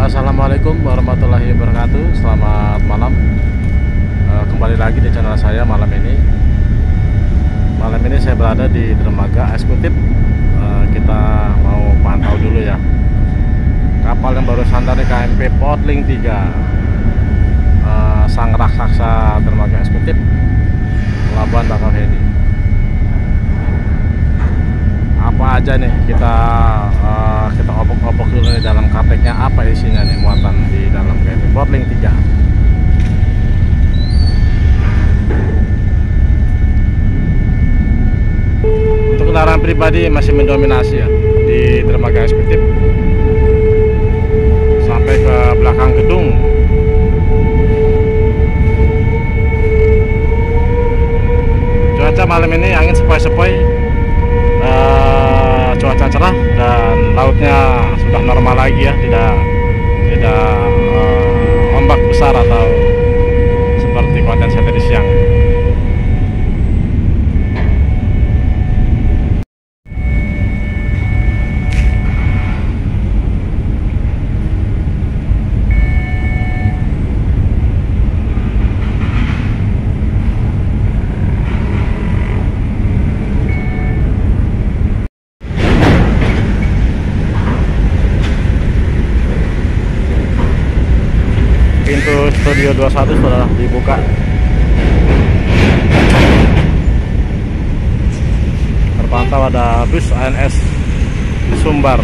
Assalamualaikum warahmatullahi wabarakatuh. Selamat malam. Kembali lagi di channel saya malam ini. Malam ini saya berada di dermaga eksekutif. Kita mau pantau dulu ya kapal yang baru sandar di KMP Portling 3, sang raksasa dermaga eksekutif Pelabuhan Bakauheni. Apa aja nih kita obok-obok dulu nih dalam karteknya, apa isinya nih muatan di dalam KMP Portling 3. Untuk kendaraan pribadi masih mendominasi ya di dermaga eksekutif sampai ke belakang gedung. Cuaca malam ini angin sepoi-sepoi, cuaca cerah dan lautnya sudah normal lagi ya, tidak ombak besar atau seperti konten saya tadi siang. Pintu studio 21 sudah dibuka. Terpantau ada bus ANS Sumbar.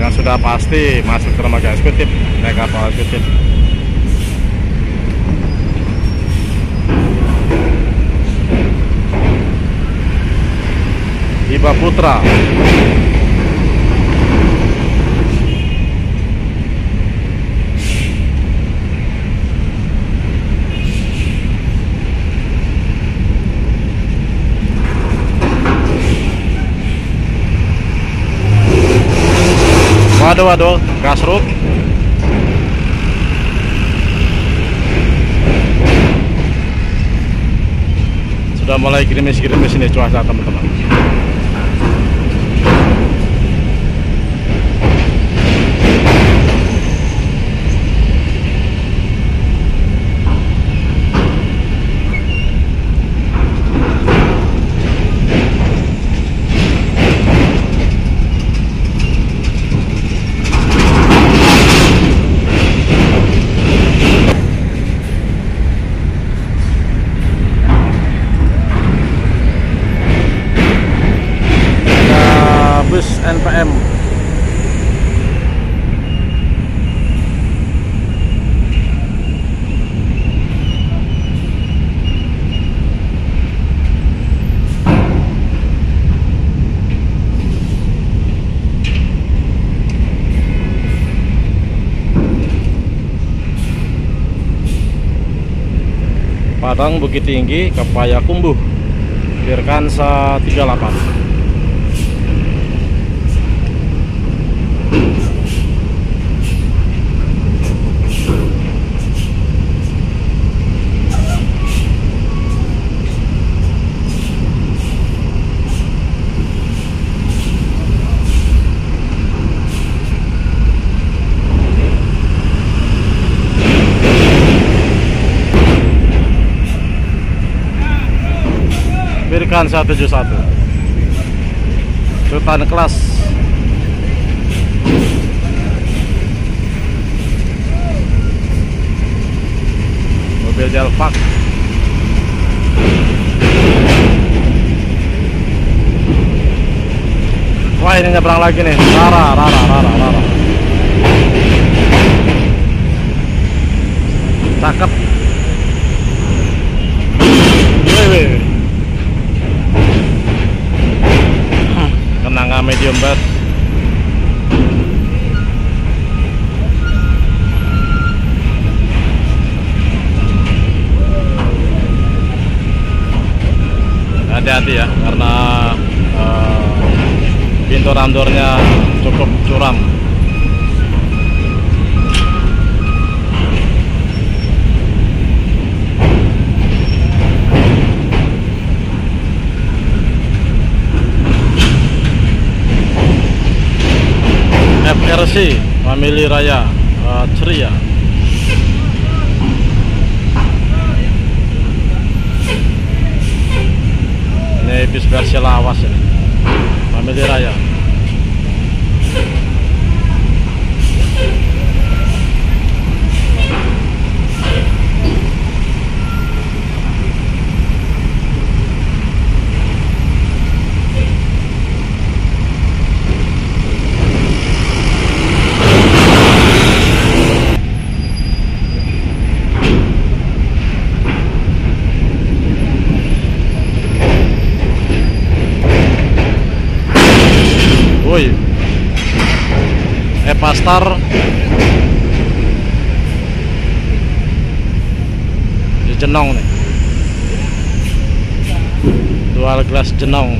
Yang sudah pasti masuk ke dermaga eksekutif, naik kapal eksekutif. Iba Putra. Waduh, gasruk. Sudah mulai gerimis-gerimis ini cuaca, teman-teman. Bus NPM. Padang Bukit Tinggi ke Payakumbuh, Virkansa 38. Virkansa 71 Sultan kelas. Mobil Jalfak. Wah, ini nyebrang lagi nih. Rara. Cakep. Wih. Kenanga medium bed. Hati-hati ya, karena pintu ramdornya cukup curam. RC Family Raya ceria. Ini bis versi lawas ini, Family Raya. Woi, Pastar di Jenong nih, dual glass Jenong.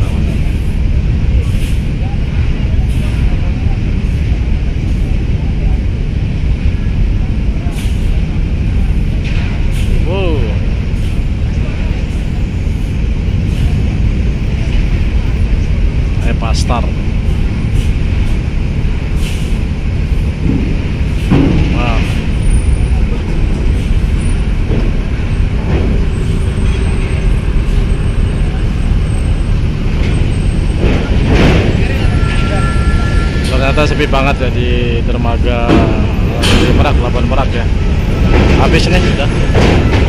Wow, Pastar. Wow. Ternyata sepi banget ya di dermaga di Merak, Pelabuhan Merak ya. Habis ini sudah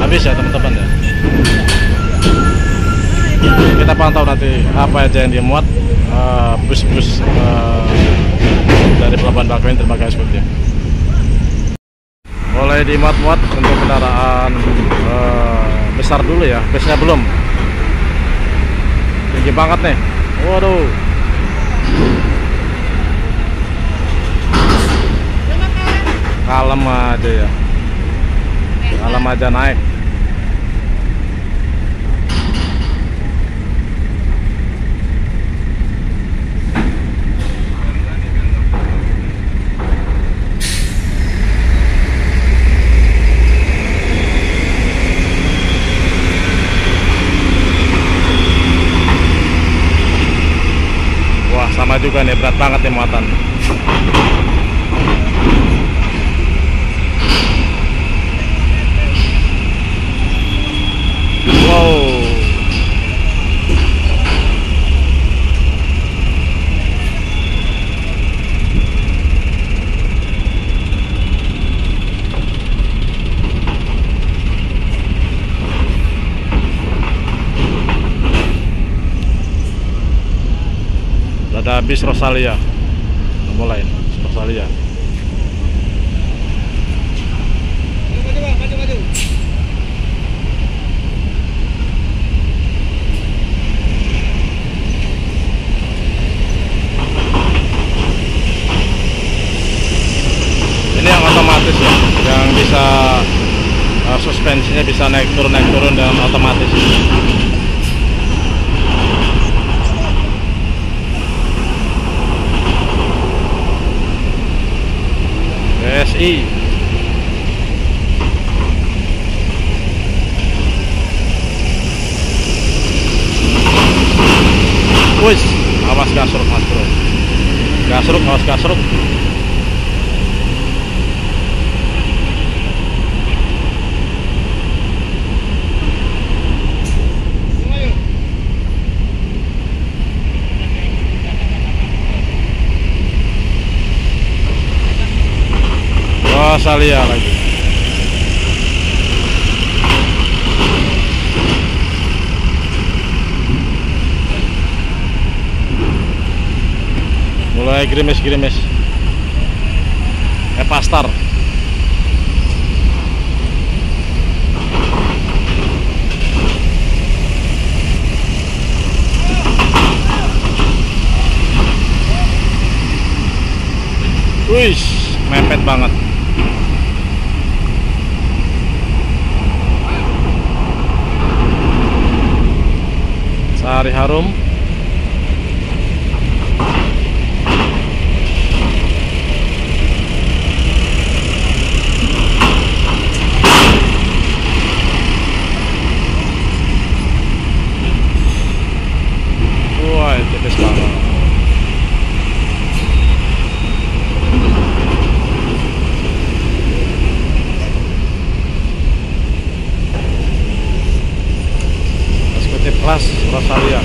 habis ya teman-teman ya. Kita pantau nanti apa aja yang dimuat bus-bus dari Pelabuhan Bakauheni dermaga eksekutif. Mulai dimuat-muat untuk kendaraan besar dulu ya, busnya belum. Tinggi banget nih. Waduh. Kalem aja ya. Kalem aja naik. Sama juga nih, berat banget nih muatan. Wow. Ada bis Rosalia, mulai Rosalia. Maju. Ini yang otomatis ya, yang bisa suspensinya bisa naik turun dan otomatis. BSI. Wis, awas gasruk mas bro. Gasruk, awas gasruk. Rosalia lagi. Mulai gerimis. Pastar. Wih, mepet banget. Sari Harum. Wah, tipis banget. Rosalia.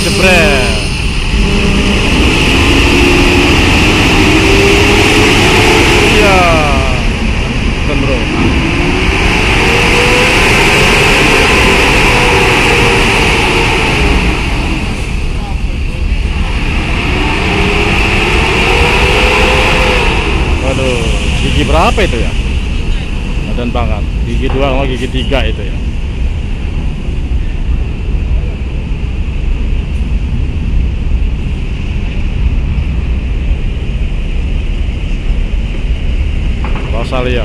Jebret. Iya. Bro. Waduh, gigi berapa itu ya? Badan banget. Gigi 2 sama gigi 3 itu ya. Rosalia.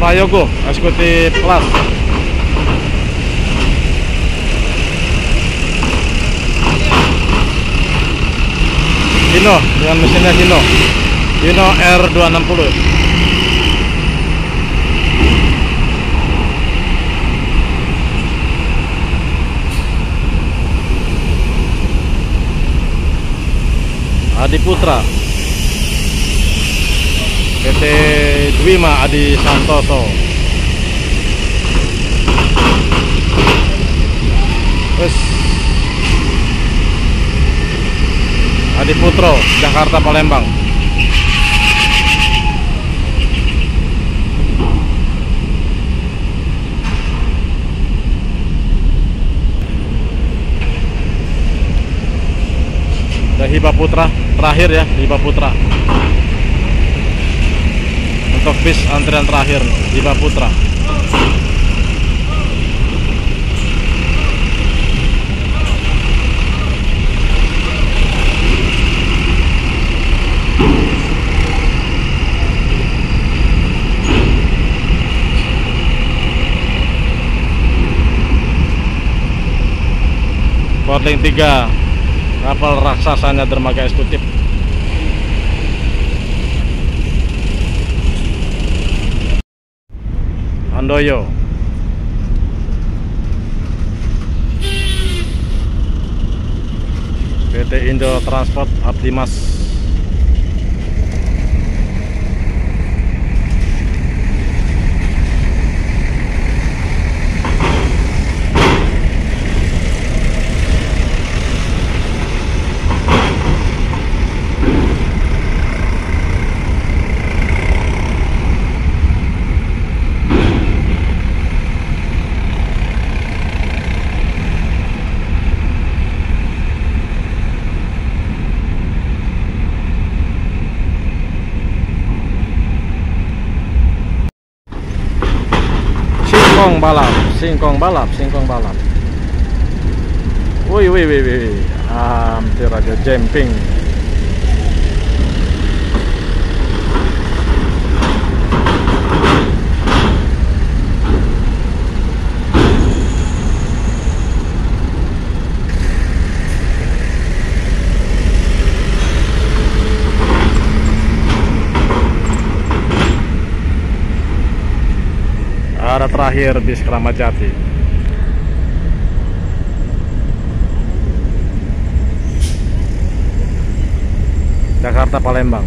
Prayogo, eksekutif kelas. Hino dengan mesinnya Hino R260. Adi Putra, PT Dwima Adi Santoso. Terus Adi Putro, Jakarta Palembang. Ada Hiba Putra, terakhir ya, Hiba Putra. Untuk bis antrian terakhir, Hiba Putra. Portling 3, kapal raksasanya dermaga eksekutif. Handoyo. PT Indo Transport Abdimas. Singkong balap. Wih, hampir aja jumping. Ada terakhir bis Kramat Jati. Jakarta Palembang.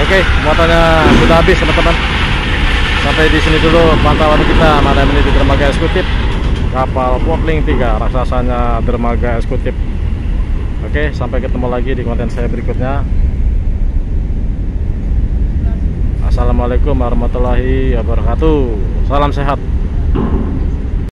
Oke, muatannya sudah habis teman-teman. Sampai di sini dulu pantauan kita malam ini di dermaga eksekutif kapal Portling 3, raksasanya dermaga eksekutif. Oke, sampai ketemu lagi di konten saya berikutnya. Assalamualaikum warahmatullahi wabarakatuh. Salam sehat.